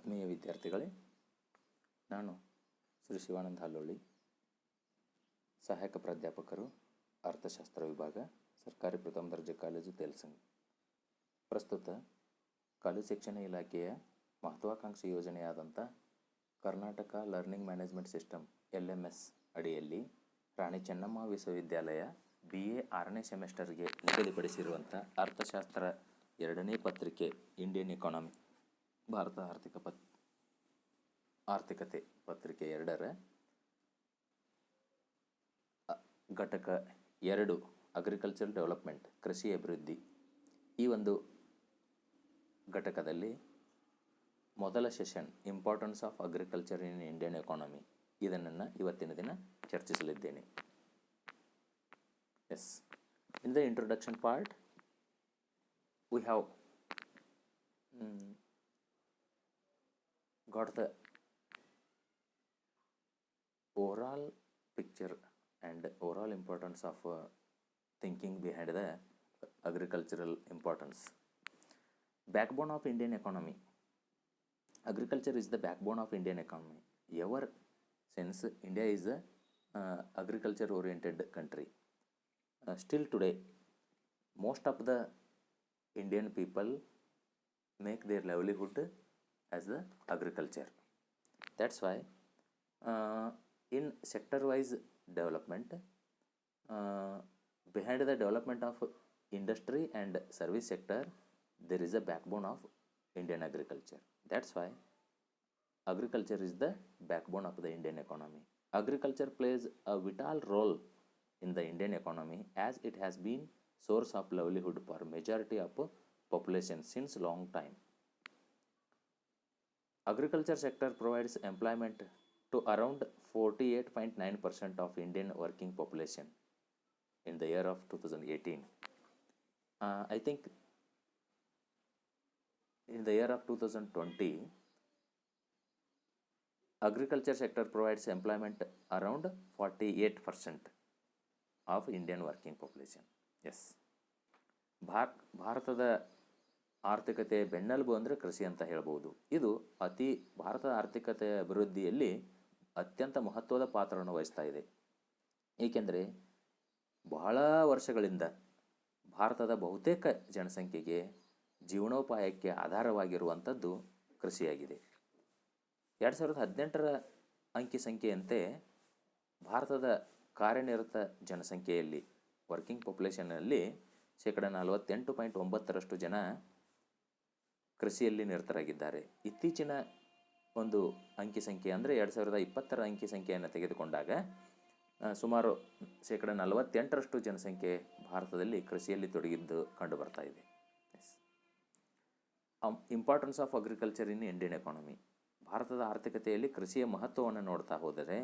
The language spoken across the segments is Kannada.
ಆತ್ಮೀಯ ವಿದ್ಯಾರ್ಥಿಗಳೇ, ನಾನು ಶ್ರೀ ಶಿವಾನಂದ ಹಾಲೋಳಿ, ಸಹಾಯಕ ಪ್ರಾಧ್ಯಾಪಕರು, ಅರ್ಥಶಾಸ್ತ್ರ ವಿಭಾಗ, ಸರ್ಕಾರಿ ಪ್ರಥಮ ದರ್ಜೆ ಕಾಲೇಜು ತೇಲ್ಸಂಗಿ. ಪ್ರಸ್ತುತ ಕಾಲೇಜು ಶಿಕ್ಷಣ ಇಲಾಖೆಯ ಮಹತ್ವಾಕಾಂಕ್ಷಿ ಯೋಜನೆಯಾದಂಥ Karnataka learning management system LMS ಅಡಿಯಲ್ಲಿ ರಾಣಿ ಚೆನ್ನಮ್ಮ ವಿಶ್ವವಿದ್ಯಾಲಯ BA 6ನೇ ಸೆಮೆಸ್ಟರ್ಗೆ ನಿಗದಿಪಡಿಸಿರುವಂಥ ಅರ್ಥಶಾಸ್ತ್ರ 2ನೇ ಪತ್ರಿಕೆ ಇಂಡಿಯನ್ ಎಕಾನಮಿ ಭಾರತ ಆರ್ಥಿಕತೆ ಪತ್ರಿಕೆ 2ರ ಘಟಕ 2 ಅಗ್ರಿಕಲ್ಚರ್ ಡೆವಲಪ್ಮೆಂಟ್ ಕೃಷಿ ಅಭಿವೃದ್ಧಿ ಈ ಒಂದು ಘಟಕದಲ್ಲಿ ಮೊದಲ session importance of agriculture in Indian economy ಇದನ್ನು ಇವತ್ತಿನ ದಿನ ಚರ್ಚಿಸಲಿದ್ದೇನೆ. Yes, in the introduction part we have got the overall picture and overall importance of thinking behind the agricultural importance. Backbone of Indian economy. Agriculture is the backbone of Indian economy. Ever since India is a agriculture oriented country, still today most of the Indian people make their livelihood as the agriculture. That's why in sector-wise development, behind the development of industry and service sector, there is a backbone of Indian agriculture. That's why agriculture is the backbone of the Indian economy. Agriculture plays a vital role in the Indian economy as it has been source of livelihood for majority of population since long time. Agriculture sector provides employment to around 48.9% of Indian working population in the year of 2018. I think in the year of 2020, agriculture sector provides employment around 48% of Indian working population. Yes, ಭಾರತದ ಆರ್ಥಿಕತೆ ಬೆನ್ನೆಲುಬು ಅಂದರೆ ಕೃಷಿ ಅಂತ ಹೇಳ್ಬೋದು. ಇದು ಭಾರತದ ಆರ್ಥಿಕತೆಯ ಅಭಿವೃದ್ಧಿಯಲ್ಲಿ ಅತ್ಯಂತ ಮಹತ್ವದ ಪಾತ್ರವನ್ನು ವಹಿಸ್ತಾ ಇದೆ. ಏಕೆಂದರೆ ಬಹಳ ವರ್ಷಗಳಿಂದ ಭಾರತದ ಬಹುತೇಕ ಜನಸಂಖ್ಯೆಗೆ ಜೀವನೋಪಾಯಕ್ಕೆ ಆಧಾರವಾಗಿರುವಂಥದ್ದು ಕೃಷಿಯಾಗಿದೆ. 2018ರ ಅಂಕಿ ಸಂಖ್ಯೆಯಂತೆ ಭಾರತದ ಕಾರ್ಯನಿರತ ಜನಸಂಖ್ಯೆಯಲ್ಲಿ ವರ್ಕಿಂಗ್ ಪಾಪ್ಯುಲೇಷನ್ನಲ್ಲಿ 48.9% ಜನ ಕೃಷಿಯಲ್ಲಿ ನಿರತರಾಗಿದ್ದಾರೆ. ಇತ್ತೀಚಿನ ಒಂದು ಅಂಕಿ ಸಂಖ್ಯೆ ಅಂದರೆ 2020ರ ಅಂಕಿ ಸಂಖ್ಯೆಯನ್ನು ತೆಗೆದುಕೊಂಡಾಗ ಸುಮಾರು 48% ಜನಸಂಖ್ಯೆ ಭಾರತದಲ್ಲಿ ಕೃಷಿಯಲ್ಲಿ ತೊಡಗಿದ್ದು ಕಂಡು ಬರ್ತಾ ಇದೆ. Importance of agriculture in Indian economy. ಭಾರತದ ಆರ್ಥಿಕತೆಯಲ್ಲಿ ಕೃಷಿಯ ಮಹತ್ವವನ್ನು ನೋಡ್ತಾ ಹೋದರೆ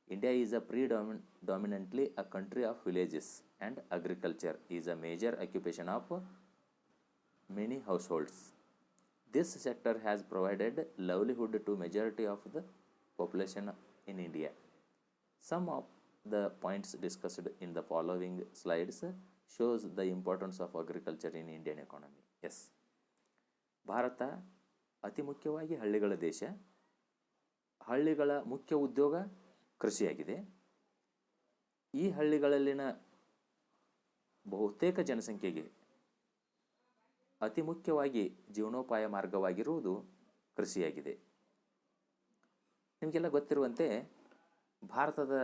India is a predominantly a country of villages and agriculture is a major occupation of many households. This sector has provided livelihood to majority of the population in India. Some of the points discussed in the following slides shows the importance of agriculture in Indian economy. Yes, Bharat ಅತಿ ಮುಖ್ಯವಾಗಿ ಹಳ್ಳಿಗಳ ದೇಶ. ಹಳ್ಳಿಗಳ ಮುಖ್ಯ ಉದ್ಯೋಗ ಕೃಷಿಯಾಗಿದೆ. ಈ ಹಳ್ಳಿಗಳಲ್ಲಿನ ಬಹುತೇಕ ಜನಸಂಖ್ಯೆಗೆ ಅತಿ ಮುಖ್ಯವಾಗಿ ಜೀವನೋಪಾಯ ಮಾರ್ಗವಾಗಿರುವುದು ಕೃಷಿಯಾಗಿದೆ. ನಿಮಗೆಲ್ಲ ಗೊತ್ತಿರುವಂತೆ ಭಾರತದ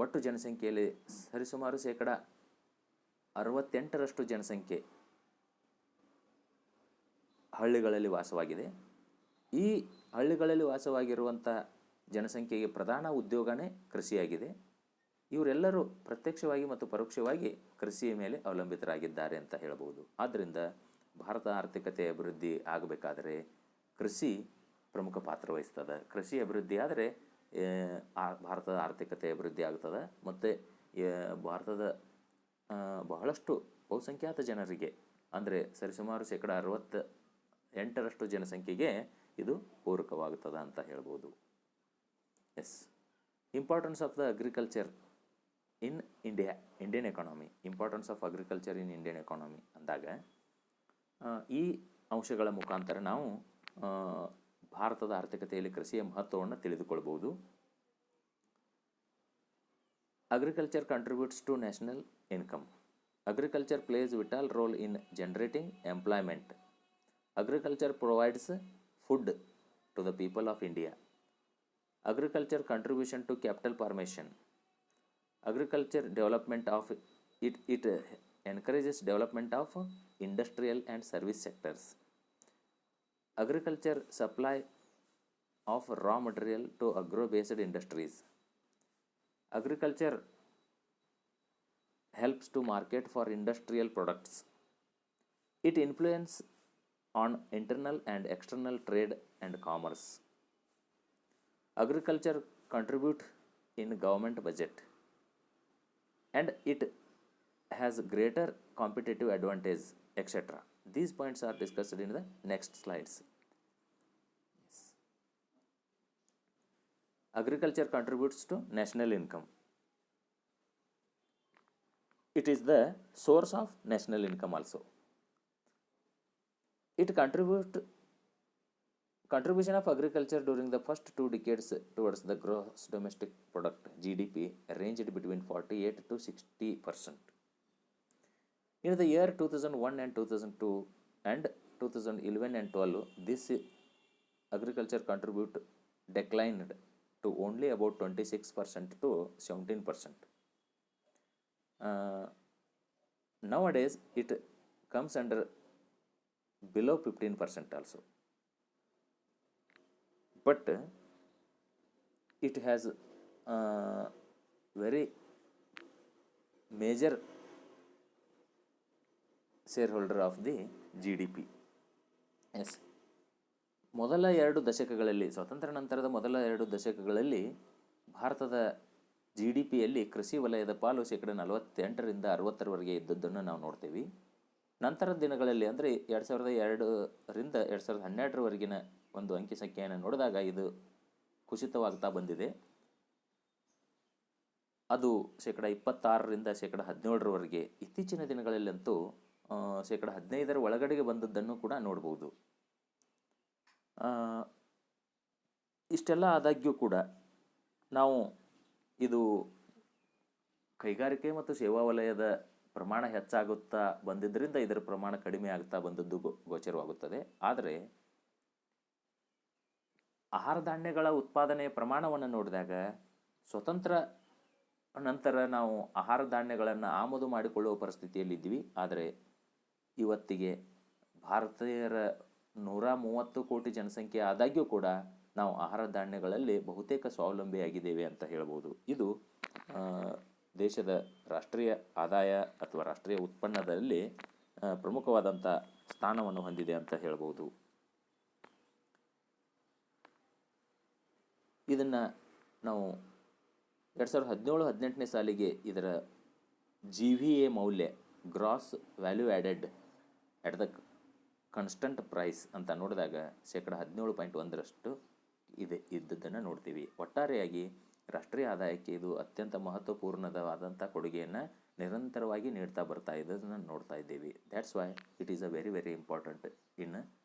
ಒಟ್ಟು ಜನಸಂಖ್ಯೆಯಲ್ಲಿ ಸರಿಸುಮಾರು 68% ಜನಸಂಖ್ಯೆ ಹಳ್ಳಿಗಳಲ್ಲಿ ವಾಸವಾಗಿದೆ. ಈ ಹಳ್ಳಿಗಳಲ್ಲಿ ವಾಸವಾಗಿರುವಂಥ ಜನಸಂಖ್ಯೆಗೆ ಪ್ರಧಾನ ಉದ್ಯೋಗನೇ ಕೃಷಿಯಾಗಿದೆ. ಇವರೆಲ್ಲರೂ ಪ್ರತ್ಯಕ್ಷವಾಗಿ ಮತ್ತು ಪರೋಕ್ಷವಾಗಿ ಕೃಷಿಯ ಮೇಲೆ ಅವಲಂಬಿತರಾಗಿದ್ದಾರೆ ಅಂತ ಹೇಳ್ಬೋದು. ಆದ್ದರಿಂದ ಭಾರತ ಆರ್ಥಿಕತೆ ಅಭಿವೃದ್ಧಿ ಆಗಬೇಕಾದರೆ ಕೃಷಿ ಪ್ರಮುಖ ಪಾತ್ರ ವಹಿಸ್ತದೆ. ಕೃಷಿ ಅಭಿವೃದ್ಧಿ ಆದರೆ ಭಾರತದ ಆರ್ಥಿಕತೆ ಅಭಿವೃದ್ಧಿ ಆಗ್ತದೆ. ಮತ್ತು ಭಾರತದ ಬಹಳಷ್ಟು ಬಹುಸಂಖ್ಯಾತ ಜನರಿಗೆ ಅಂದರೆ ಸರಿಸುಮಾರು 68% ಜನಸಂಖ್ಯೆಗೆ ಇದು ಪೂರಕವಾಗುತ್ತದೆ ಅಂತ ಹೇಳ್ಬೋದು. Yes, importance of the agriculture in Indian economy. Importance of agriculture in Indian economy ಅಂದಾಗ ಈ ಅಂಶಗಳ ಮುಖಾಂತರ ನಾವು ಭಾರತದ ಆರ್ಥಿಕತೆಯಲ್ಲಿ ಕೃಷಿಯ ಮಹತ್ವವನ್ನು ತಿಳಿದುಕೊಳ್ಬೋದು. Agriculture contributes to national income. Agriculture plays vital role in generating employment. Agriculture provides food to the people of India. Agriculture contribution to capital formation. Agriculture development of it encourages development of industrial and service sectors. Agriculture supply of raw material to agro-based industries. Agriculture helps to market for industrial products. It influence on internal and external trade and commerce. Agriculture contribute in government budget and it has greater competitive advantage, etc. These points are discussed in the next slides. Agriculture contributes to national income. It is the source of national income also. It contribution of agriculture during the first 2 decades towards the gross domestic product GDP ranged between 48 to 60%. In the year 2001 and 2002 and 2011 and 12, this agriculture contribute declined to only about 26% to 17%. Nowadays it comes under below 15% also, but it has very major shareholder of the GDP. Yes, ಮೊದಲ 2 ದಶಕಗಳಲ್ಲಿ, ಸ್ವಾತಂತ್ರ್ಯ ನಂತರದ ಮೊದಲ 2 ದಶಕಗಳಲ್ಲಿ ಭಾರತದ GDPಯಲ್ಲಿ ಕೃಷಿ ವಲಯದ ಪಾಲು ಶೇಕಡ 48ರಿಂದ 60ರವರೆಗೆ ಇದ್ದದ್ದನ್ನು ನಾವು ನೋಡ್ತೀವಿ. ನಂತರದ ದಿನಗಳಲ್ಲಿ ಅಂದರೆ 2002ರಿಂದ 2012ರವರೆಗಿನ ಒಂದು ಅಂಕಿ ಸಂಖ್ಯೆಯನ್ನು ನೋಡಿದಾಗ ಇದು ಕುಸಿತವಾಗ್ತಾ ಬಂದಿದೆ. ಅದು ಶೇಕಡ 26ರಿಂದ ಶೇಕಡ 17ರವರೆಗೆ, ಇತ್ತೀಚಿನ ದಿನಗಳಲ್ಲಂತೂ ಶೇಕಡ 15ರ ಒಳಗಡೆಗೆ ಬಂದದ್ದನ್ನು ಕೂಡ ನೋಡ್ಬೋದು. ಇಷ್ಟೆಲ್ಲ ಆದಾಗ್ಯೂ ಕೂಡ ನಾವು ಇದು ಕೈಗಾರಿಕೆ ಮತ್ತು ಸೇವಾ ವಲಯದ ಪ್ರಮಾಣ ಹೆಚ್ಚಾಗುತ್ತಾ ಬಂದಿದ್ದರಿಂದ ಇದರ ಪ್ರಮಾಣ ಕಡಿಮೆ ಆಗ್ತಾ ಬಂದದ್ದು ಗೋಚರವಾಗುತ್ತದೆ. ಆದರೆ ಆಹಾರ ಧಾನ್ಯಗಳ ಉತ್ಪಾದನೆಯ ಪ್ರಮಾಣವನ್ನು ನೋಡಿದಾಗ ಸ್ವತಂತ್ರ ನಂತರ ನಾವು ಆಹಾರ ಧಾನ್ಯಗಳನ್ನು ಆಮದು ಮಾಡಿಕೊಳ್ಳುವ ಪರಿಸ್ಥಿತಿಯಲ್ಲಿದ್ವಿ. ಆದರೆ ಇವತ್ತಿಗೆ ಭಾರತೀಯರ 130 ಕೋಟಿ ಜನಸಂಖ್ಯೆ ಆದಾಗ್ಯೂ ಕೂಡ ನಾವು ಆಹಾರ ಧಾನ್ಯಗಳಲ್ಲಿ ಬಹುತೇಕ ಸ್ವಾವಲಂಬಿಯಾಗಿದ್ದೇವೆ ಅಂತ ಹೇಳ್ಬೋದು. ಇದು ದೇಶದ ರಾಷ್ಟ್ರೀಯ ಆದಾಯ ಅಥವಾ ರಾಷ್ಟ್ರೀಯ ಉತ್ಪನ್ನದಲ್ಲಿ ಪ್ರಮುಖವಾದಂಥ ಸ್ಥಾನವನ್ನು ಹೊಂದಿದೆ ಅಂತ ಹೇಳ್ಬೋದು. ಇದನ್ನು ನಾವು 2017-18ನೇ ಸಾಲಿಗೆ ಇದರ GVA ಮೌಲ್ಯ, gross value added at the constant price ಅಂತ ನೋಡಿದಾಗ ಶೇಕಡ 17.1ರಷ್ಟು ಇದ್ದದ್ದನ್ನು ನೋಡ್ತೀವಿ. ಒಟ್ಟಾರೆಯಾಗಿ ರಾಷ್ಟ್ರೀಯ ಆದಾಯಕ್ಕೆ ಇದು ಅತ್ಯಂತ ಮಹತ್ವಪೂರ್ಣವಾದಂಥ ಕೊಡುಗೆಯನ್ನು ನಿರಂತರವಾಗಿ ನೀಡ್ತಾ ಬರ್ತಾ ಇದ್ದದನ್ನು ನೋಡ್ತಾ ಇದ್ದೀವಿ. That's why it is a very very important in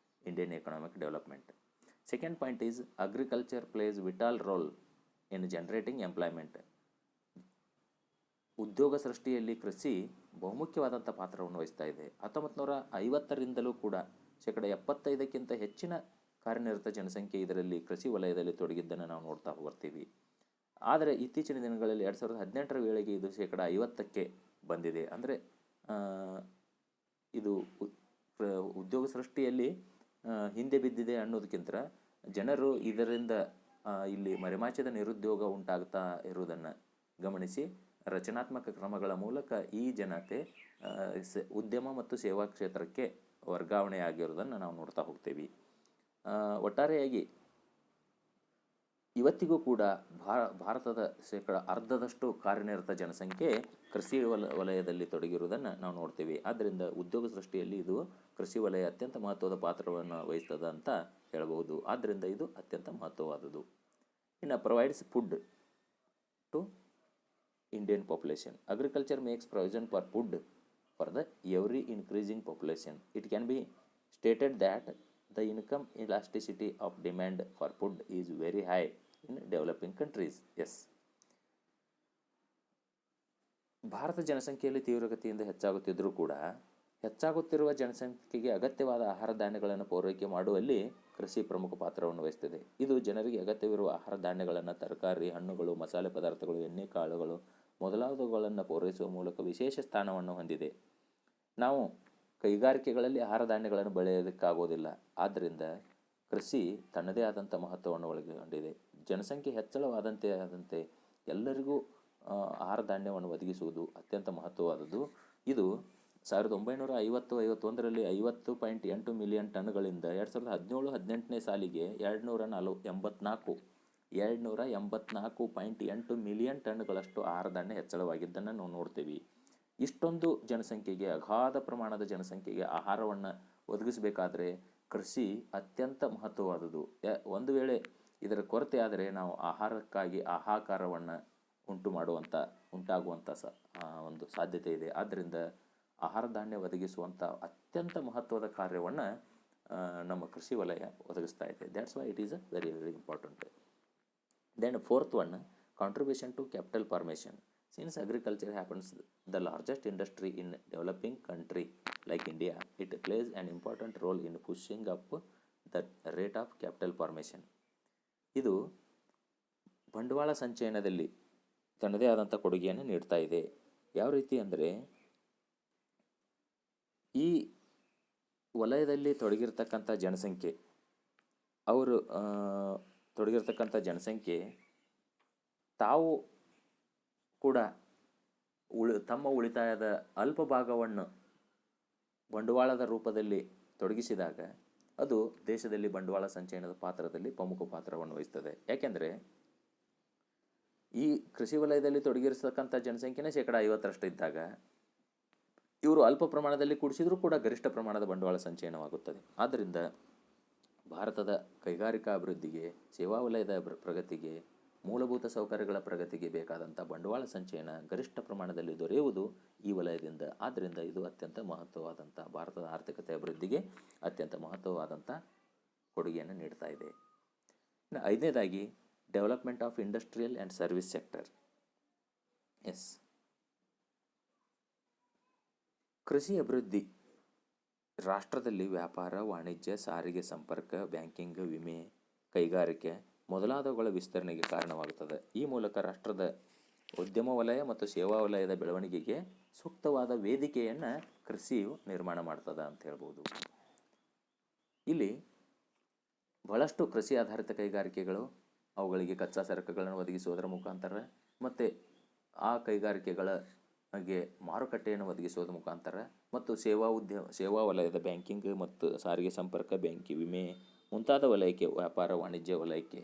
Indian economic development. Second point is agriculture place vital role in generating employment. ಉದ್ಯೋಗ ಸೃಷ್ಟಿಯಲ್ಲಿ ಕೃಷಿ ಬಹುಮುಖ್ಯವಾದಂಥ ಪಾತ್ರವನ್ನು ವಹಿಸ್ತಾ ಇದೆ. 1950ರಿಂದಲೂ ಕೂಡ ಶೇಕಡ 75ಕ್ಕಿಂತ ಹೆಚ್ಚಿನ ಕಾರ್ಯನಿರತ ಜನಸಂಖ್ಯೆ ಇದರಲ್ಲಿ ಕೃಷಿ ವಲಯದಲ್ಲಿ ತೊಡಗಿದ್ದನ್ನು ನಾವು ನೋಡ್ತಾ ಬರ್ತೀವಿ. ಆದರೆ ಇತ್ತೀಚಿನ ದಿನಗಳಲ್ಲಿ 2018ರ ವೇಳೆಗೆ ಇದು ಶೇಕಡ 50ಕ್ಕೆ ಬಂದಿದೆ. ಅಂದರೆ ಇದು ಉದ್ಯೋಗ ಸೃಷ್ಟಿಯಲ್ಲಿ ಹಿಂದೆ ಬಿದ್ದಿದೆ ಅನ್ನೋದಕ್ಕಿಂತ ಜನರು ಇದರಿಂದ ಇಲ್ಲಿ ಮರೆಮಾಚಿದ ನಿರುದ್ಯೋಗ ಉಂಟಾಗ್ತಾ ಇರುವುದನ್ನು ಗಮನಿಸಿ ರಚನಾತ್ಮಕ ಕ್ರಮಗಳ ಮೂಲಕ ಈ ಜನತೆ ಉದ್ಯಮ ಮತ್ತು ಸೇವಾ ಕ್ಷೇತ್ರಕ್ಕೆ ವರ್ಗಾವಣೆ ಆಗಿರೋದನ್ನು ನಾವು ನೋಡ್ತಾ ಹೋಗ್ತೇವೆ. ಒಟ್ಟಾರೆಯಾಗಿ ಇವತ್ತಿಗೂ ಕೂಡ ಭಾರತದ ಶೇಕಡ ಅರ್ಧದಷ್ಟು ಕಾರ್ಯನಿರತ ಜನಸಂಖ್ಯೆ ಕೃಷಿ ವಲಯದಲ್ಲಿ ತೊಡಗಿರುವುದನ್ನು ನಾವು ನೋಡ್ತೀವಿ. ಆದ್ದರಿಂದ ಉದ್ಯೋಗ ಸೃಷ್ಟಿಯಲ್ಲಿ ಇದು ಕೃಷಿ ವಲಯ ಅತ್ಯಂತ ಮಹತ್ವದ ಪಾತ್ರವನ್ನು ವಹಿಸ್ತದೆ ಅಂತ ಹೇಳ್ಬೋದು. ಆದ್ದರಿಂದ ಇದು ಅತ್ಯಂತ ಮಹತ್ವವಾದುದು. ಇನ್ನು provides food to Indian population. Agriculture makes provision for food for the every increasing population. It can be stated that the income elasticity of demand for food is very high in developing countries. Yes, ಭಾರತ ಜನಸಂಖ್ಯೆಯಲ್ಲಿ ತೀವ್ರಗತಿಯಿಂದ ಹೆಚ್ಚಾಗುತ್ತಿದ್ದರೂ ಕೂಡ ಹೆಚ್ಚಾಗುತ್ತಿರುವ ಜನಸಂಖ್ಯೆಗೆ ಅಗತ್ಯವಾದ ಆಹಾರ ಧಾನ್ಯಗಳನ್ನು ಪೂರೈಕೆ ಮಾಡುವಲ್ಲಿ ಕೃಷಿ ಪ್ರಮುಖ ಪಾತ್ರವನ್ನು ವಹಿಸುತ್ತದೆ. ಇದು ಜನರಿಗೆ ಅಗತ್ಯವಿರುವ ಆಹಾರ ಧಾನ್ಯಗಳನ್ನು, ತರಕಾರಿ, ಹಣ್ಣುಗಳು, ಮಸಾಲೆ ಪದಾರ್ಥಗಳು, ಎಣ್ಣೆ ಕಾಳುಗಳು ಮೊದಲಾದವುಗಳನ್ನು ಪೂರೈಸುವ ಮೂಲಕ ವಿಶೇಷ ಸ್ಥಾನವನ್ನು ಹೊಂದಿದೆ. ನಾವು ಕೈಗಾರಿಕೆಗಳಲ್ಲಿ ಆಹಾರ ಧಾನ್ಯಗಳನ್ನು ಬೆಳೆಯೋದಕ್ಕಾಗೋದಿಲ್ಲ. ಆದ್ದರಿಂದ ಕೃಷಿ ತನ್ನದೇ ಆದಂಥ ಮಹತ್ವವನ್ನು ಒಳಗೊಂಡಿದೆ. ಜನಸಂಖ್ಯೆ ಹೆಚ್ಚಳವಾದಂತೆ ಎಲ್ಲರಿಗೂ ಆಹಾರ ಧಾನ್ಯವನ್ನು ಒದಗಿಸುವುದು ಅತ್ಯಂತ ಮಹತ್ವವಾದದ್ದು. ಇದು 1950-51ರಲ್ಲಿ 50.8 ಮಿಲಿಯನ್ ಟನ್ಗಳಿಂದ 2017-18ನೇ ಸಾಲಿಗೆ 284.8 ಮಿಲಿಯನ್ ಟನ್ಗಳಷ್ಟು ಆಹಾರ ಧಾನ್ಯ ಹೆಚ್ಚಳವಾಗಿದ್ದನ್ನು ನಾವು ನೋಡ್ತೀವಿ. ಇಷ್ಟೊಂದು ಜನಸಂಖ್ಯೆಗೆ, ಅಗಾಧ ಪ್ರಮಾಣದ ಜನಸಂಖ್ಯೆಗೆ ಆಹಾರವನ್ನು ಒದಗಿಸಬೇಕಾದ್ರೆ ಕೃಷಿ ಅತ್ಯಂತ ಮಹತ್ವವಾದುದು. ಒಂದು ವೇಳೆ ಇದರ ಕೊರತೆ ಆದರೆ ನಾವು ಆಹಾರಕ್ಕಾಗಿ ಹಾಹಾಕಾರವನ್ನು ಉಂಟಾಗುವಂಥ ಒಂದು ಸಾಧ್ಯತೆ ಇದೆ. ಆದ್ದರಿಂದ ಆಹಾರ ಧಾನ್ಯ ಒದಗಿಸುವಂಥ ಅತ್ಯಂತ ಮಹತ್ವದ ಕಾರ್ಯವನ್ನು ನಮ್ಮ ಕೃಷಿ ವಲಯ ಒದಗಿಸ್ತಾ ಇದೆ. That's why it is a very very important. Then fourth one, contribution to capital formation. Since agriculture happens the largest industry in developing country like India, it plays an important role in pushing up the rate of capital formation. ಇದು ಬಂಡವಾಳ ಸಂಚಯನದಲ್ಲಿ ತನ್ನದೇ ಆದಂಥ ಕೊಡುಗೆಯನ್ನು ನೀಡ್ತಾ ಇದೆ. ಯಾವ ರೀತಿ ಅಂದರೆ, ಈ ವಲಯದಲ್ಲಿ ತೊಡಗಿರ್ತಕ್ಕಂಥ ಜನಸಂಖ್ಯೆ ತಾವು ಕೂಡ ತಮ್ಮ ಉಳಿತಾಯದ ಅಲ್ಪ ಭಾಗವನ್ನು ಬಂಡವಾಳದ ರೂಪದಲ್ಲಿ ತೊಡಗಿಸಿದಾಗ ಅದು ದೇಶದಲ್ಲಿ ಬಂಡವಾಳ ಸಂಚಯನದ ಪಾತ್ರದಲ್ಲಿ ಪ್ರಮುಖ ಪಾತ್ರವನ್ನು ವಹಿಸ್ತದೆ. ಯಾಕೆಂದರೆ ಈ ಕೃಷಿ ವಲಯದಲ್ಲಿ ತೊಡಗಿರ್ತಕ್ಕಂಥ ಜನಸಂಖ್ಯೆನೇ 50% ಇದ್ದಾಗ ಇವರು ಅಲ್ಪ ಪ್ರಮಾಣದಲ್ಲಿ ಕೂಡಿಸಿದರೂ ಕೂಡ ಗರಿಷ್ಠ ಪ್ರಮಾಣದ ಬಂಡವಾಳ ಸಂಚಯನವಾಗುತ್ತದೆ. ಆದ್ದರಿಂದ ಭಾರತದ ಕೈಗಾರಿಕಾ ಅಭಿವೃದ್ಧಿಗೆ, ಸೇವಾ ವಲಯದ ಪ್ರಗತಿಗೆ, ಮೂಲಭೂತ ಸೌಕರ್ಯಗಳ ಪ್ರಗತಿಗೆ ಬೇಕಾದಂಥ ಬಂಡವಾಳ ಸಂಚಯನ ಗರಿಷ್ಠ ಪ್ರಮಾಣದಲ್ಲಿ ದೊರೆಯುವುದು ಈ ವಲಯದಿಂದ. ಆದ್ದರಿಂದ ಇದು ಅತ್ಯಂತ ಮಹತ್ವವಾದಂಥ, ಭಾರತದ ಆರ್ಥಿಕತೆ ಅಭಿವೃದ್ಧಿಗೆ ಅತ್ಯಂತ ಮಹತ್ವವಾದಂಥ ಕೊಡುಗೆಯನ್ನು ನೀಡ್ತಾ ಇದೆ. ಇನ್ನು 5ನೇದಾಗಿ, development of industrial and service sector. Yes, ಕೃಷಿ ಅಭಿವೃದ್ಧಿ ರಾಷ್ಟ್ರದಲ್ಲಿ ವ್ಯಾಪಾರ, ವಾಣಿಜ್ಯ, ಸಾರಿಗೆ, ಸಂಪರ್ಕ, ಬ್ಯಾಂಕಿಂಗ್, ವಿಮೆ, ಕೈಗಾರಿಕೆ ಮೊದಲಾದವುಗಳ ವಿಸ್ತರಣೆಗೆ ಕಾರಣವಾಗುತ್ತದೆ. ಈ ಮೂಲಕ ರಾಷ್ಟ್ರದ ಉದ್ಯಮ ವಲಯ ಮತ್ತು ಸೇವಾ ವಲಯದ ಬೆಳವಣಿಗೆಗೆ ಸೂಕ್ತವಾದ ವೇದಿಕೆಯನ್ನು ಕೃಷಿಯು ನಿರ್ಮಾಣ ಮಾಡ್ತದೆ ಅಂತ ಹೇಳ್ಬೋದು. ಇಲ್ಲಿ ಬಹಳಷ್ಟು ಕೃಷಿ ಆಧಾರಿತ ಕೈಗಾರಿಕೆಗಳು ಅವುಗಳಿಗೆ ಕಚ್ಚಾ ಸರಕುಗಳನ್ನು ಒದಗಿಸುವುದರ ಮುಖಾಂತರ ಮತ್ತು ಆ ಕೈಗಾರಿಕೆಗಳಿಗೆ ಮಾರುಕಟ್ಟೆಯನ್ನು ಒದಗಿಸುವುದರ ಮುಖಾಂತರ ಮತ್ತು ಸೇವಾ ವಲಯದ ಬ್ಯಾಂಕಿಂಗ್ ಮತ್ತು ಸಾರಿಗೆ ಸಂಪರ್ಕ, ವಿಮೆ ಮುಂತಾದ ವಲಯಕ್ಕೆ, ವ್ಯಾಪಾರ ವಾಣಿಜ್ಯ ವಲಯಕ್ಕೆ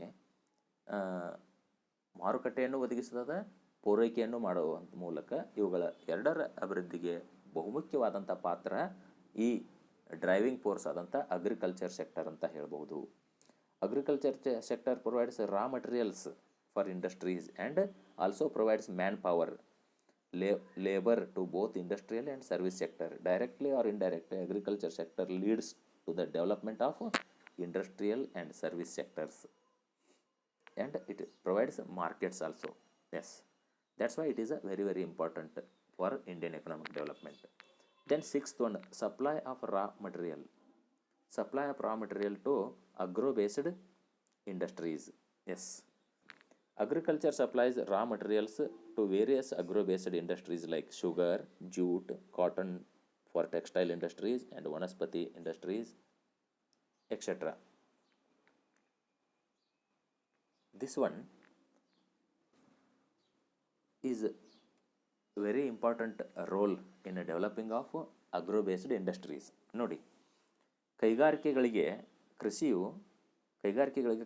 ಮಾರುಕಟ್ಟೆಯನ್ನು ಒದಗಿಸುತ್ತದೆ, ಪೂರೈಕೆಯನ್ನು ಮಾಡುವ ಮೂಲಕ ಇವುಗಳ ಎರಡರ ಅಭಿವೃದ್ಧಿಗೆ ಬಹುಮುಖ್ಯವಾದಂಥ ಪಾತ್ರ ಈ ಡ್ರೈವಿಂಗ್ ಫೋರ್ಸ್ ಆದಂಥ ಅಗ್ರಿಕಲ್ಚರ್ ಸೆಕ್ಟರ್ ಅಂತ ಹೇಳ್ಬೋದು. Agriculture sector provides raw materials for industries and also provides manpower, labor to both industrial and service sector. Directly or indirectly, agriculture sector leads to the development of industrial and service sectors, and it provides markets also. Yes, that's why it is a very very important for Indian economic development. Then 6th one, supply of raw material to agro-based industries. Yes, agriculture supplies raw materials to various agro-based industries like sugar, jute, cotton for textile industries and vanaspati industries, etc. This one is very important role in a developing of agro-based industries. ನೋಡಿ, ಕೈಗಾರಿಕೆಗಳಿಗೆ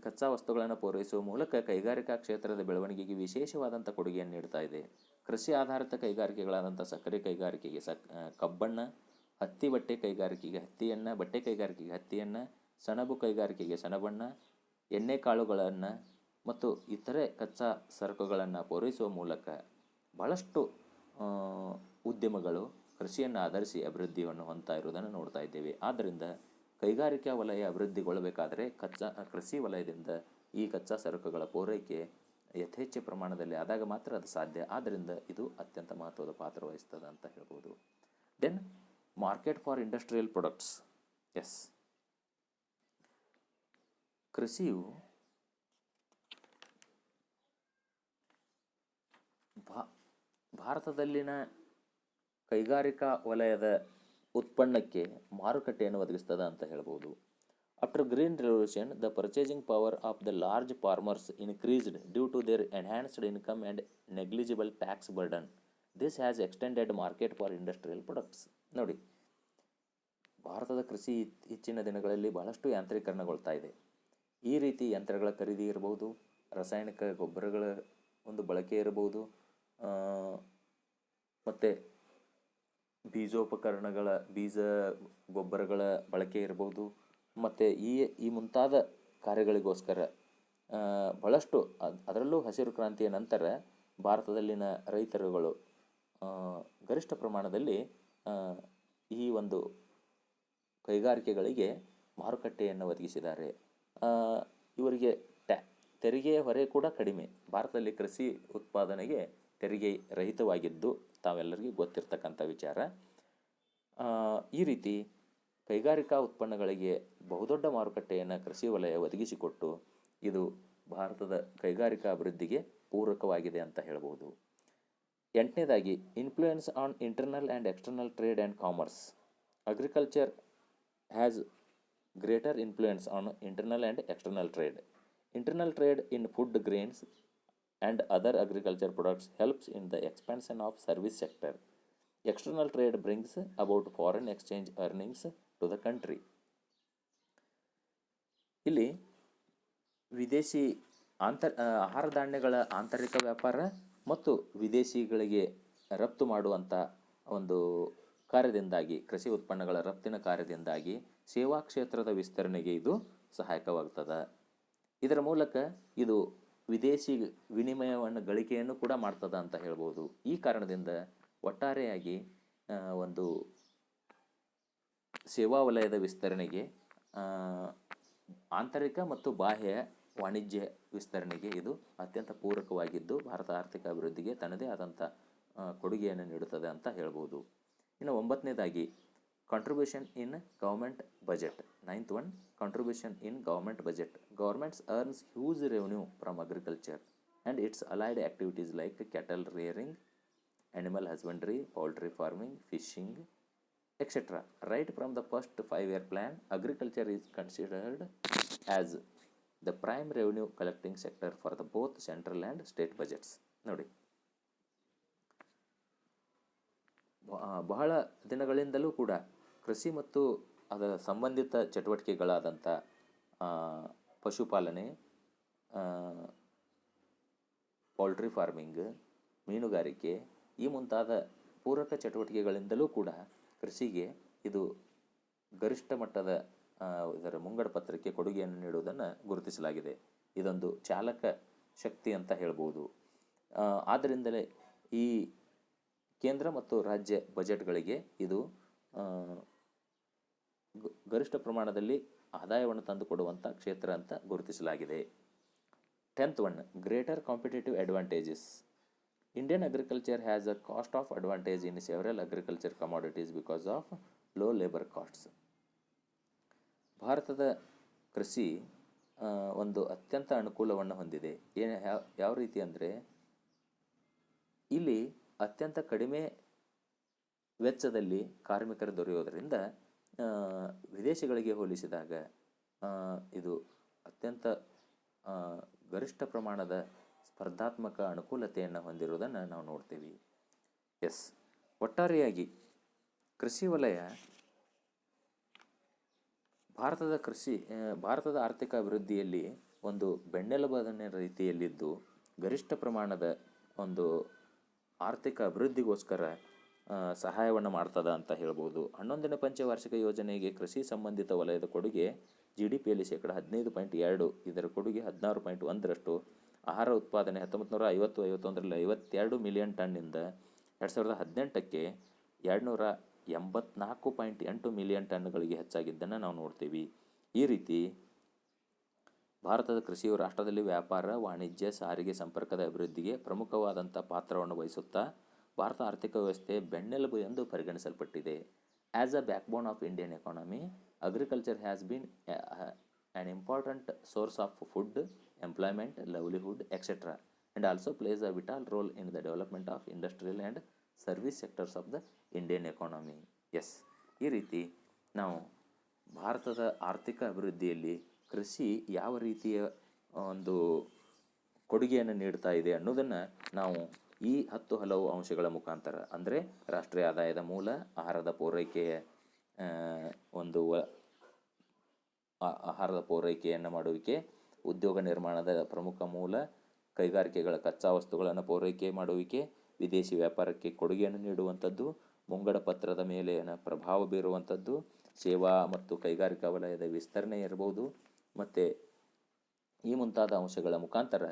ಕಚ್ಚಾ ವಸ್ತುಗಳನ್ನು ಪೂರೈಸುವ ಮೂಲಕ ಕೈಗಾರಿಕಾ ಕ್ಷೇತ್ರದ ಬೆಳವಣಿಗೆಗೆ ವಿಶೇಷವಾದಂಥ ಕೊಡುಗೆಯನ್ನು ನೀಡ್ತಾ ಇದೆ. ಕೃಷಿ ಆಧಾರಿತ ಕೈಗಾರಿಕೆಗಳಾದಂಥ ಸಕ್ಕರೆ ಕೈಗಾರಿಕೆಗೆ ಕಬ್ಬನ್ನು, ಹತ್ತಿ ಬಟ್ಟೆ ಕೈಗಾರಿಕೆಗೆ ಹತ್ತಿಯನ್ನು, ಬಟ್ಟೆ ಕೈಗಾರಿಕೆಗೆ ಹತ್ತಿಯನ್ನು, ಸೆಣಬು ಕೈಗಾರಿಕೆಗೆ ಸೆಣಬನ್ನು, ಎಣ್ಣೆ ಕಾಳುಗಳನ್ನು ಮತ್ತು ಇತರೆ ಕಚ್ಚಾ ಸರಕುಗಳನ್ನು ಪೂರೈಸುವ ಮೂಲಕ ಬಹಳಷ್ಟು ಉದ್ಯಮಗಳು ಕೃಷಿಯನ್ನು ಆಧರಿಸಿ ಅಭಿವೃದ್ಧಿಯನ್ನು ಹೊಂದ್ತಾ ಇರುವುದನ್ನು ನೋಡ್ತಾ ಇದ್ದೇವೆ. ಆದ್ದರಿಂದ ಕೈಗಾರಿಕಾ ವಲಯ ಅಭಿವೃದ್ಧಿಗೊಳ್ಳಬೇಕಾದರೆ ಕೃಷಿ ವಲಯದಿಂದ ಈ ಕಚ್ಚಾ ಸರಕುಗಳ ಪೂರೈಕೆ ಯಥೇಚ್ಛ ಪ್ರಮಾಣದಲ್ಲಿ ಆದಾಗ ಮಾತ್ರ ಅದು ಸಾಧ್ಯ. ಆದ್ದರಿಂದ ಇದು ಅತ್ಯಂತ ಮಹತ್ವದ ಪಾತ್ರ ವಹಿಸ್ತದೆ ಅಂತ ಹೇಳ್ಬೋದು. Then market for industrial products. Yes, ಕೃಷಿಯು ಭಾರತದಲ್ಲಿನ ಕೈಗಾರಿಕಾ ವಲಯದ ಉತ್ಪನ್ನಕ್ಕೆ ಮಾರುಕಟ್ಟೆಯನ್ನು ಒದಗಿಸ್ತದೆ ಅಂತ ಹೇಳ್ಬೋದು. After green revolution, the purchasing power of the large farmers increased due to their enhanced income and negligible tax burden. This has extended market for industrial products. ನೋಡಿ, ಭಾರತದ ಕೃಷಿ ಹೆಚ್ಚಿನ ದಿನಗಳಲ್ಲಿ ಬಹಳಷ್ಟು ಯಾಂತ್ರೀಕರಣಗೊಳ್ತಾ ಇದೆ. ಈ ರೀತಿ ಯಂತ್ರಗಳ ಖರೀದಿ ಇರಬಹುದು, ರಾಸಾಯನಿಕ ಗೊಬ್ಬರಗಳ ಒಂದು ಬಳಕೆ ಇರಬಹುದು, ಮತ್ತು ಬೀಜ ಗೊಬ್ಬರಗಳ ಬಳಕೆ ಇರಬಹುದು, ಮತ್ತು ಈ ಮುಂತಾದ ಕಾರ್ಯಗಳಿಗೋಸ್ಕರ ಬಹಳಷ್ಟು, ಅದರಲ್ಲೂ ಹಸಿರು ಕ್ರಾಂತಿಯ ನಂತರ ಭಾರತದಲ್ಲಿನ ರೈತರುಗಳು ಗರಿಷ್ಠ ಪ್ರಮಾಣದಲ್ಲಿ ಈ ಒಂದು ಕೈಗಾರಿಕೆಗಳಿಗೆ ಮಾರುಕಟ್ಟೆಯನ್ನು ಒದಗಿಸಿದ್ದಾರೆ. ಇವರಿಗೆ ತೆರಿಗೆಯ ಹೊರೆ ಕೂಡ ಕಡಿಮೆ. ಭಾರತದಲ್ಲಿ ಕೃಷಿ ಉತ್ಪಾದನೆಗೆ ತೆರಿಗೆ ರಹಿತವಾಗಿದ್ದು ತಾವೆಲ್ಲರಿಗೂ ಗೊತ್ತಿರ್ತಕ್ಕಂಥ ವಿಚಾರ. ಈ ರೀತಿ ಕೈಗಾರಿಕಾ ಉತ್ಪನ್ನಗಳಿಗೆ ಬಹುದೊಡ್ಡ ಮಾರುಕಟ್ಟೆಯನ್ನು ಕೃಷಿ ವಲಯ ಒದಗಿಸಿಕೊಟ್ಟು ಇದು ಭಾರತದ ಕೈಗಾರಿಕಾ ಅಭಿವೃದ್ಧಿಗೆ ಪೂರಕವಾಗಿದೆ ಅಂತ ಹೇಳ್ಬೋದು. 8ನೇದಾಗಿ, influence on internal and external trade and commerce. Agriculture has greater influence on internal and external trade. Internal trade in food grains and other agriculture products helps in the expansion of service sector. External trade brings about foreign exchange earnings to the country. ಇಲ್ಲಿ ವಿದೇಶಿ ಆಹಾರ ಧಾನ್ಯಗಳ ಆಂತರಿಕ ವ್ಯಾಪಾರ ಮತ್ತು ವಿದೇಶಿಗಳಿಗೆ ರಫ್ತು ಮಾಡುವಂಥ ಒಂದು ಕಾರ್ಯದಿಂದಾಗಿ, ಕೃಷಿ ಉತ್ಪನ್ನಗಳ ರಫ್ತಿನ ಕಾರ್ಯದಿಂದಾಗಿ ಸೇವಾ ಕ್ಷೇತ್ರದ ವಿಸ್ತರಣೆಗೆ ಇದು ಸಹಾಯಕವಾಗ್ತದೆ. ಇದರ ಮೂಲಕ ಇದು ವಿದೇಶಿ ವಿನಿಮಯವನ್ನು ಗಳಿಕೆಯನ್ನು ಕೂಡ ಮಾಡ್ತದೆ ಅಂತ ಹೇಳ್ಬೋದು. ಈ ಕಾರಣದಿಂದ ಒಟ್ಟಾರೆಯಾಗಿ ಒಂದು ಸೇವಾ ವಲಯದ ವಿಸ್ತರಣೆಗೆ, ಆಂತರಿಕ ಮತ್ತು ಬಾಹ್ಯ ವಾಣಿಜ್ಯ ವಿಸ್ತರಣೆಗೆ ಇದು ಅತ್ಯಂತ ಪೂರಕವಾಗಿದ್ದು ಭಾರತ ಆರ್ಥಿಕ ಅಭಿವೃದ್ಧಿಗೆ ತನ್ನದೇ ಆದಂಥ ಕೊಡುಗೆಯನ್ನು ನೀಡುತ್ತದೆ ಅಂತ ಹೇಳ್ಬೋದು. ಇನ್ನು 9ನೇದಾಗಿ, contribution in government budget. 9th one, contribution in government budget. Governments earns huge revenue from agriculture and its allied activities like cattle rearing, animal husbandry, poultry farming, fishing, etc. Right from the first 5-year plan, agriculture is considered as the prime revenue collecting sector for the both central and state budgets. ನೋಡಿ, ಬಹಳ ದಿನಗಳಿಂದಲೂ ಕೂಡ ಕೃಷಿ ಮತ್ತು ಅದರ ಸಂಬಂಧಿತ ಚಟುವಟಿಕೆಗಳಾದಂಥ ಪಶುಪಾಲನೆ, ಪೌಲ್ಟ್ರಿ ಫಾರ್ಮಿಂಗ್, ಮೀನುಗಾರಿಕೆ, ಈ ಮುಂತಾದ ಪೂರಕ ಚಟುವಟಿಕೆಗಳಿಂದಲೂ ಕೂಡ ಕೃಷಿಗೆ ಇದು ಗರಿಷ್ಠ ಮಟ್ಟದ ಇದರ ಮುಂಗಡ ಪತ್ರಕ್ಕೆ ಕೊಡುಗೆಯನ್ನು ನೀಡುವುದನ್ನು ಗುರುತಿಸಲಾಗಿದೆ. ಇದೊಂದು ಚಾಲಕ ಶಕ್ತಿ ಅಂತ ಹೇಳ್ಬೋದು. ಆದ್ದರಿಂದಲೇ ಈ ಕೇಂದ್ರ ಮತ್ತು ರಾಜ್ಯ ಬಜೆಟ್ಗಳಿಗೆ ಇದು ಗರಿಷ್ಠ ಪ್ರಮಾಣದಲ್ಲಿ ಆದಾಯವನ್ನು ತಂದುಕೊಡುವಂಥ ಕ್ಷೇತ್ರ ಅಂತ ಗುರುತಿಸಲಾಗಿದೆ. 10th one, greater competitive advantages. Indian agriculture has a cost of advantage in several agriculture commodities because of low labor costs. ಭಾರತದ ಕೃಷಿ ಒಂದು ಅತ್ಯಂತ ಅನುಕೂಲವನ್ನು ಹೊಂದಿದೆ. ಯಾವ ರೀತಿ ಅಂದರೆ, ಇಲ್ಲಿ ಅತ್ಯಂತ ಕಡಿಮೆ ವೆಚ್ಚದಲ್ಲಿ ಕಾರ್ಮಿಕರು ದೊರೆಯೋದರಿಂದ ವಿದೇಶಗಳಿಗೆ ಹೋಲಿಸಿದಾಗ ಇದು ಅತ್ಯಂತ ಗರಿಷ್ಠ ಪ್ರಮಾಣದ ಸ್ಪರ್ಧಾತ್ಮಕ ಅನುಕೂಲತೆಯನ್ನು ಹೊಂದಿರುವುದನ್ನು ನಾವು ನೋಡ್ತೀವಿ. ಎಸ್, ಒಟ್ಟಾರೆಯಾಗಿ ಕೃಷಿ ವಲಯ ಭಾರತದ ಆರ್ಥಿಕ ಅಭಿವೃದ್ಧಿಯಲ್ಲಿ ಒಂದು ಬೆನ್ನೆಲುಬಾದ ರೀತಿಯಲ್ಲಿದ್ದು ಗರಿಷ್ಠ ಪ್ರಮಾಣದ ಒಂದು ಆರ್ಥಿಕ ಅಭಿವೃದ್ಧಿಗೋಸ್ಕರ ಸಹಾಯವನ್ನು ಮಾಡ್ತದ ಅಂತ ಹೇಳ್ಬೋದು. 11ನೇ ಪಂಚವಾರ್ಷಿಕ ಯೋಜನೆಗೆ ಕೃಷಿ ಸಂಬಂಧಿತ ವಲಯದ ಕೊಡುಗೆ GDPಯಲ್ಲಿ 15.2%, ಇದರ ಕೊಡುಗೆ 16.1%. ಆಹಾರ ಉತ್ಪಾದನೆ 1950-51ರಲ್ಲಿ 52 ಮಿಲಿಯನ್ ಟನ್ನಿಂದ 2018ಕ್ಕೆ 84.8 ಮಿಲಿಯನ್ ಟನ್ಗಳಿಗೆ ಹೆಚ್ಚಾಗಿದ್ದನ್ನು ನಾವು ನೋಡ್ತೀವಿ. ಈ ರೀತಿ ಭಾರತದ ಕೃಷಿಯು ರಾಷ್ಟ್ರದಲ್ಲಿ ವ್ಯಾಪಾರ, ವಾಣಿಜ್ಯ, ಸಾರಿಗೆ, ಸಂಪರ್ಕದ ಅಭಿವೃದ್ಧಿಗೆ ಪ್ರಮುಖವಾದಂಥ ಪಾತ್ರವನ್ನು ವಹಿಸುತ್ತಾ ಭಾರತ ಆರ್ಥಿಕ ವ್ಯವಸ್ಥೆ ಬೆನ್ನೆಲುಬು ಎಂದು ಪರಿಗಣಿಸಲ್ಪಟ್ಟಿದೆ. As a backbone of Indian economy, agriculture has been an important source of food, employment, livelihood, etc. and also plays a vital role in the development of industrial and service sectors of the Indian economy. Yes, ಈ ರೀತಿ ನಾವು ಭಾರತದ ಆರ್ಥಿಕ ಅಭಿವೃದ್ಧಿಯಲ್ಲಿ ಕೃಷಿ ಯಾವ ರೀತಿಯ ಒಂದು ಕೊಡುಗೆಯನ್ನು ನೀಡ್ತಾ ಇದೆ ಅನ್ನೋದನ್ನು ನಾವು ಈ 10 ಹಲವು ಅಂಶಗಳ ಮುಖಾಂತರ, ಅಂದರೆ ರಾಷ್ಟ್ರೀಯ ಆದಾಯದ ಮೂಲ, ಆಹಾರದ ಪೂರೈಕೆಯ ಆಹಾರದ ಪೂರೈಕೆಯನ್ನು ಮಾಡುವಿಕೆ, ಉದ್ಯೋಗ ನಿರ್ಮಾಣದ ಪ್ರಮುಖ ಮೂಲ, ಕೈಗಾರಿಕೆಗಳ ಕಚ್ಚಾ ವಸ್ತುಗಳನ್ನು ಪೂರೈಕೆ ಮಾಡುವಿಕೆ, ವಿದೇಶಿ ವ್ಯಾಪಾರಕ್ಕೆ ಕೊಡುಗೆಯನ್ನು ನೀಡುವಂಥದ್ದು, ಮುಂಗಡ ಪತ್ರದ ಮೇಲೆ ಪ್ರಭಾವ ಬೀರುವಂಥದ್ದು, ಸೇವಾ ಮತ್ತು ಕೈಗಾರಿಕಾ ವಲಯದ ವಿಸ್ತರಣೆ ಇರ್ಬೋದು, ಮತ್ತು ಈ ಮುಂತಾದ ಅಂಶಗಳ ಮುಖಾಂತರ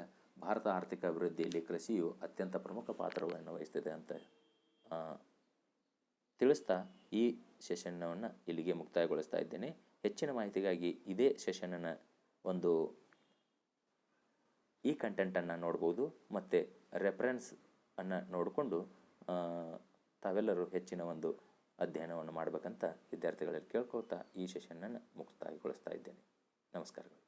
ಭಾರತ ಆರ್ಥಿಕ ಅಭಿವೃದ್ಧಿಯಲ್ಲಿ ಕೃಷಿಯು ಅತ್ಯಂತ ಪ್ರಮುಖ ಪಾತ್ರವನ್ನು ವಹಿಸ್ತಿದೆ ಅಂತ ತಿಳಿಸ್ತಾ ಈ ಸೆಷನ್ನವನ್ನು ಇಲ್ಲಿಗೆ ಮುಕ್ತಾಯಗೊಳಿಸ್ತಾ ಇದ್ದೇನೆ. ಹೆಚ್ಚಿನ ಮಾಹಿತಿಗಾಗಿ ಇದೇ ಸೆಷನ್ನ ಒಂದು ಈ ಕಂಟೆಂಟನ್ನು ನೋಡ್ಬೋದು ಮತ್ತು ರೆಫರೆನ್ಸ್ ಅನ್ನು ನೋಡಿಕೊಂಡು ತಾವೆಲ್ಲರೂ ಹೆಚ್ಚಿನ ಒಂದು ಅಧ್ಯಯನವನ್ನು ಮಾಡಬೇಕಂತ ವಿದ್ಯಾರ್ಥಿಗಳಲ್ಲಿ ಕೇಳ್ಕೊಳ್ತಾ ಈ ಸೆಷನ್ನನ್ನು ಮುಕ್ತಾಯಗೊಳಿಸ್ತಾ ಇದ್ದೇನೆ. ನಮಸ್ಕಾರಗಳು.